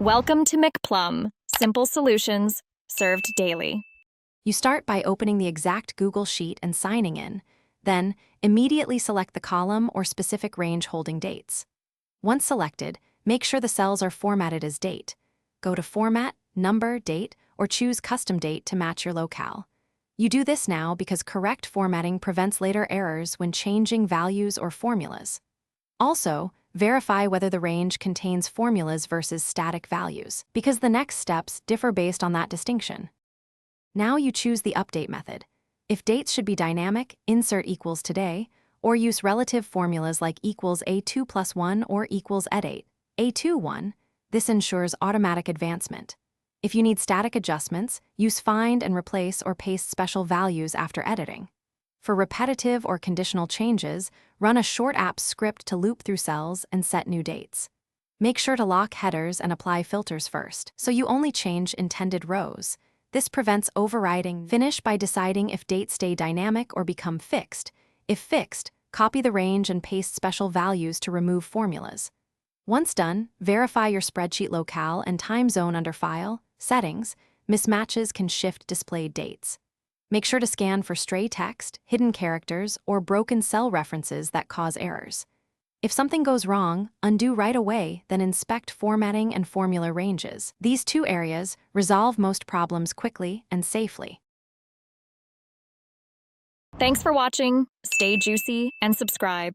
Welcome to McPlum, simple solutions served daily. You start by opening the exact Google Sheet and signing in, then immediately select the column or specific range holding dates. Once selected, make sure the cells are formatted as date. Go to Format, Number, Date, or choose Custom Date to match your locale. You do this now because correct formatting prevents later errors when changing values or formulas. Also, verify whether the range contains formulas versus static values, because the next steps differ based on that distinction. Now you choose the update method. If dates should be dynamic, insert equals today, or use relative formulas like equals A2 plus 1 or equals ed8, A2 1. This ensures automatic advancement. If you need static adjustments, use find and replace or paste special values after editing. For repetitive or conditional changes, run a short app script to loop through cells and set new dates. Make sure to lock headers and apply filters first, so you only change intended rows. This prevents overriding. Finish by deciding if dates stay dynamic or become fixed. If fixed, copy the range and paste special values to remove formulas. Once done, verify your spreadsheet locale and time zone under File, Settings. Mismatches can shift displayed dates. Make sure to scan for stray text, hidden characters, or broken cell references that cause errors. If something goes wrong, undo right away, then inspect formatting and formula ranges. These two areas resolve most problems quickly and safely. Thanks for watching. Stay juicy and subscribe.